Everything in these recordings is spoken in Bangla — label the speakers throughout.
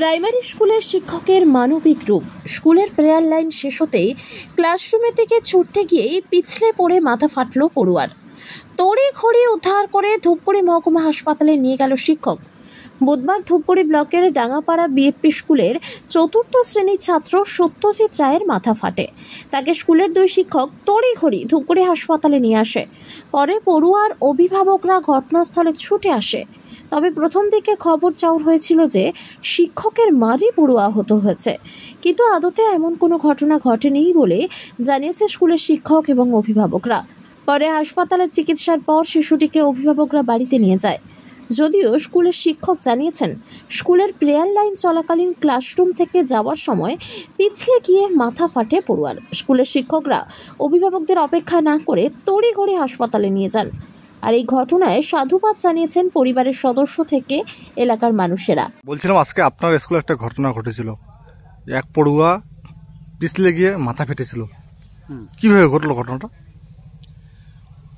Speaker 1: প্রাইমারি স্কুলের শিক্ষকের মানবিক রূপ। স্কুলের প্রেয়ার লাইন শেষ হতেই ক্লাসরুমের দিকে ছুটতে গিয়ে পিছলে পড়ে মাথা ফাটল পড়ুয়ার। তড়িঘড়ি উদ্ধার করে ধূপগুড়ি মহকুমা হাসপাতালে নিয়ে গেল শিক্ষক। বুধবার ধূপগুড়ি ব্লকের ডাঙ্গাপাড়া বিএপি স্কুলের চতুর্থ শ্রেণীর ছাত্র সত্যজিৎ রায়ের মাথা ফাটে। তাকে স্কুলের দুই শিক্ষক তড়িঘড়ি ধূপগুড়ি হাসপাতালে নিয়ে আসে। পরে পড়ুয়ার অভিভাবকরা ঘটনাস্থলে ছুটে আসে। তবে প্রথম দিকে খবর চাউর হয়েছিল যে শিক্ষকের মারই পড়ুয়া আহত হয়েছে, কিন্তু আদতে এমন কোনো ঘটনা ঘটেনি বলে জানিয়েছে স্কুলের শিক্ষক এবং অভিভাবকরা। পরে হাসপাতালে চিকিৎসার পর শিশুটিকে অভিভাবকরা বাড়িতে নিয়ে যায়। যদিও স্কুলের শিক্ষক জানিয়েছেন, স্কুলের প্রেয়ার লাইন চলাকালীন ক্লাসরুম থেকে যাওয়ার সময় পিছলে গিয়ে মাথা ফাটে পড়ুয়ার। স্কুলের শিক্ষকরা অভিভাবকদের অপেক্ষা না করে তড়িঘড়ি হাসপাতালে নিয়ে যান। আর এই ঘটনায় সাধুবাদ জানিয়েছেন পরিবারের সদস্য থেকে এলাকার মানুষেরা।
Speaker 2: বলছিলাম, আজকে আপনার স্কুলে একটা ঘটনা ঘটেছিল, এক পড়ুয়া পিছলে গিয়ে মাথা ফেটেছিল। কিভাবে ঘটলো ঘটনাটা?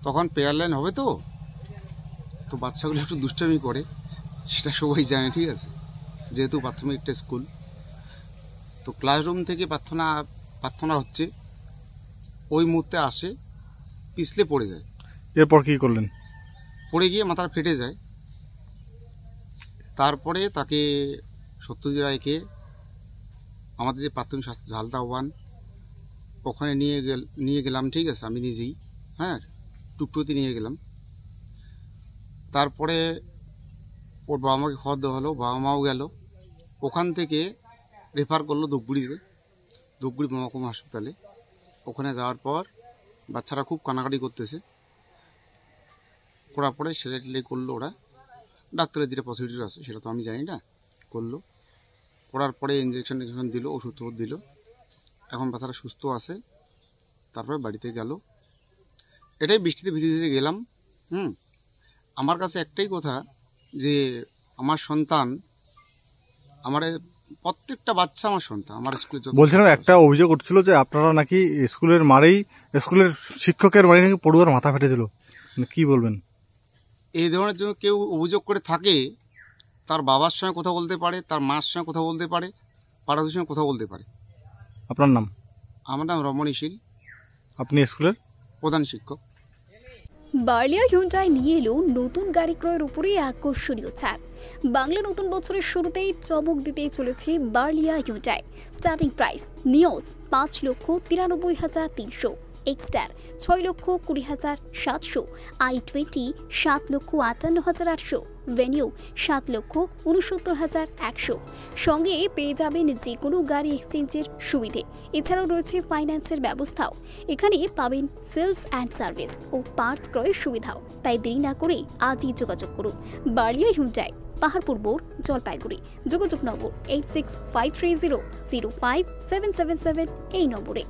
Speaker 3: তখন প্রেয়ার লাইন হবে তো বাচ্চাগুলো একটু দুষ্টামি করে, সেটা সবাই জানে, ঠিক আছে। যেহেতু প্রাথমিক একটা স্কুল, তো ক্লাসরুম থেকে প্রার্থনা হচ্ছে, ওই মুহূর্তে আসে, পিছলে পড়ে যায়।
Speaker 2: এরপর কি করলেন?
Speaker 3: পড়ে গিয়ে মাথাটা ফেটে যায়। তারপরে তাকে সত্যজিৎ রায়কে আমাদের যে প্রাথমিক স্বাস্থ্য ঝালদা ওয়ান, ওখানে নিয়ে গেলাম, ঠিক আছে, আমি নিজেই, হ্যাঁ, টুকটুতে নিয়ে গেলাম। তারপরে ওর বাবা মাকে খবর দেওয়া হলো, বাবা মাও গেল। ওখান থেকে রেফার করলো ধূপগুড়ি মহকুমা হাসপাতালে। ওখানে যাওয়ার পর বাচ্চারা খুব কানাকাটি করতেছে, করার পরে সেলাই করলো ওরা। ডাক্তারের যেটা প্রসিডিউর আছে সেটা তো আমি জানি না, করলো। করার পরে ইঞ্জেকশন দিল, ওষুধ দিল। এখন বাচ্চারা সুস্থ আছে। তারপরে বাড়িতে গেল। এটাই বৃষ্টিতে ভিজে গেলাম। আমার কাছে একটাই কথা, যে আমার সন্তান, আমার প্রত্যেকটা বাচ্চা আমার সন্তান, আমার স্কুলে।
Speaker 2: বলছিলাম, একটা অভিযোগ উঠছিল যে আপনারা নাকি স্কুলের শিক্ষকের মারেই নাকি পড়ুয়ার মাথা ফেটেছিল, কি বলবেন?
Speaker 3: এই ধরনের জন্য কেউ অভিযোগ করে থাকে, তার বাবার সঙ্গে কথা বলতে পারে, তার মার সঙ্গে কথা বলতে পারে, পাড়াদের সঙ্গে কথা বলতে পারে।
Speaker 2: আপনার নাম?
Speaker 3: আমার নাম রমণী শীল।
Speaker 2: আপনি স্কুলের
Speaker 3: প্রধান শিক্ষক।
Speaker 4: বার্লিয়া হিউন্ডাই নিয়ে এলো নতুন গাড়ি ক্রয়ের উপরে আকর্ষণীয় ছাড়। বাংলা নতুন বছরের শুরুতেই চমক দিতেই চলেছে বার্লিয়া Hyundai. Starting price Nios 5,93,300, এক্সটার 6,20,700, i20 7,58,800, venue 7,69,100। সঙ্গে পেয়ে যাবেন যে কোনো গাড়ি এক্সচেঞ্জের সুবিধে। এছাড়াও রয়েছে ফাইন্যান্সের ব্যবস্থাও। এখানে পাবেন সেলস অ্যান্ড সার্ভিস ও পার্টস ক্রয়ের সুবিধাও। তাই দেরি না করে আজই যোগাযোগ করুন বার্লিয়া হিউন্ডাই, পাহাড়পুর মোড়, জলপাইগুড়ি। যোগাযোগ নম্বর 8653000577 এই নম্বরে।